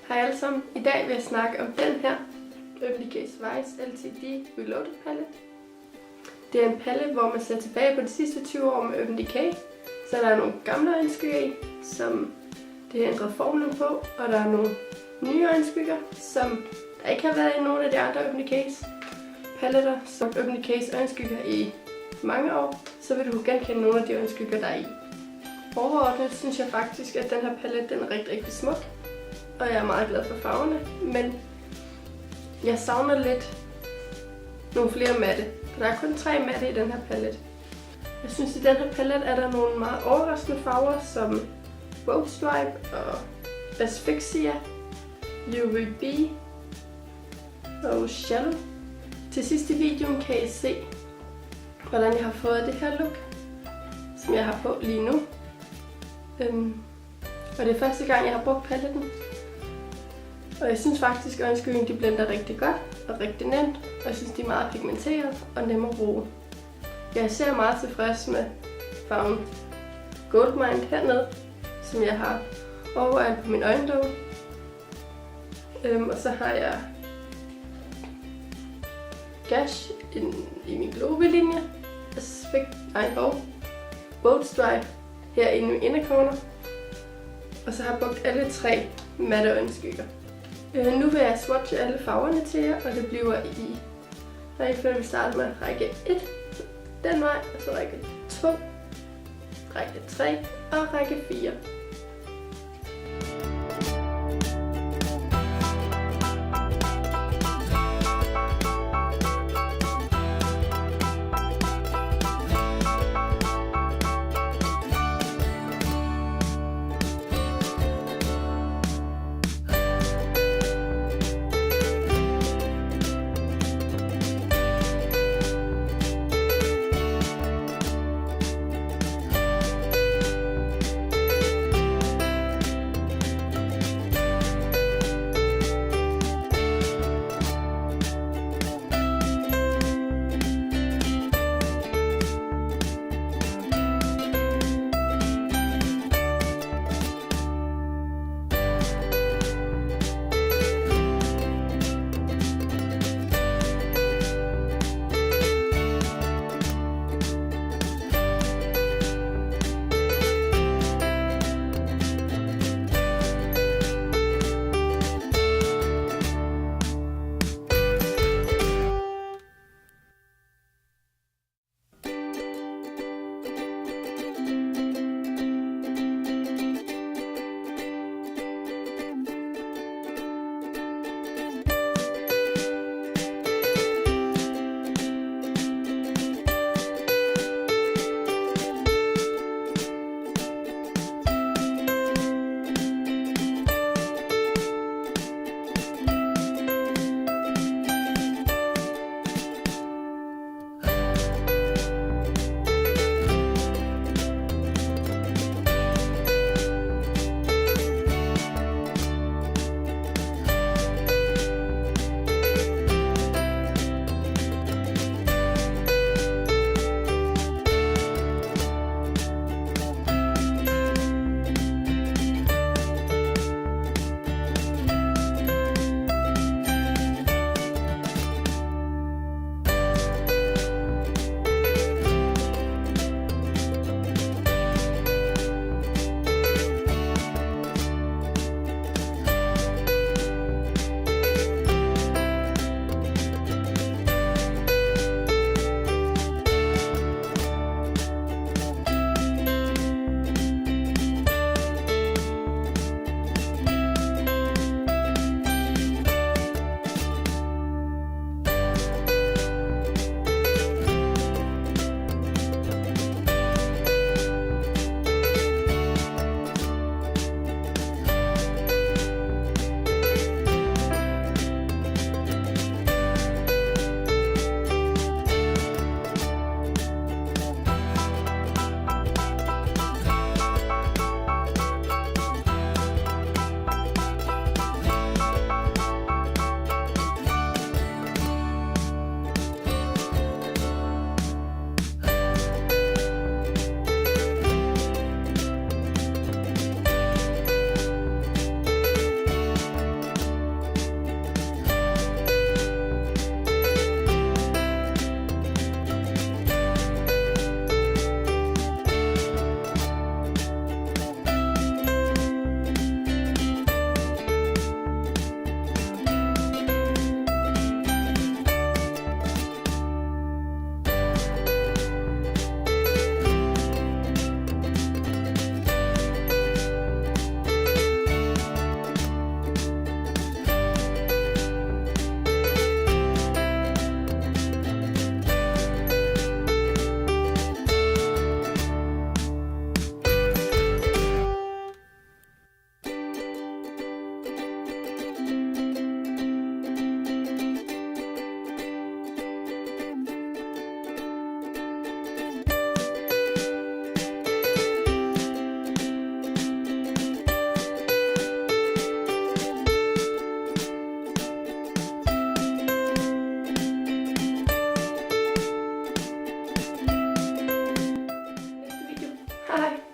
Hej alle sammen. I dag vil jeg snakke om den her Urban Decay Vice LTD Reloaded palet. Det er en palet, hvor man ser tilbage på de sidste 20 år med Urban Decay. Så der er nogle gamle øjenskygger i, som det har ændret formlen på, og der er nogle nye øjenskygger, som der ikke har været i nogle af de andre Urban Decays paletter. Så Urban Decays øjenskygger i mange år, så vil du kunne genkende nogle af de øjenskygger, der er i. Overordnet synes jeg faktisk, at den her palet den er rigtig smuk, og jeg er meget glad for farverne, men jeg savner lidt nogle flere matte, for der er kun 3 matte i den her palet. Jeg synes, i den her palet er der nogle meget overraskende farver, som Road Stripe og Asphyxia, UVB og Shallow. Til sidst i videoen kan I se, hvordan jeg har fået det her look, som jeg har på lige nu. Og det er første gang, jeg har brugt paletten. Og jeg synes faktisk, at øjenskyggen de blender rigtig godt og rigtig nemt. Og jeg synes, de er meget pigmenteret og nemme at bruge. Jeg er især meget tilfreds med farven Goldmine hernede, som jeg har overvejet på min øjenlåg. Og så har jeg Gash i min globe-linje. Og Bold Stripe her i min indercorner. Og så har jeg brugt alle 3 matte øjenskygger. Nu vil jeg swatche alle farverne til jer, og det bliver i rækkefølge. Vi starter med række 1, den vej, og så række 2, række 3 og række 4. Hej.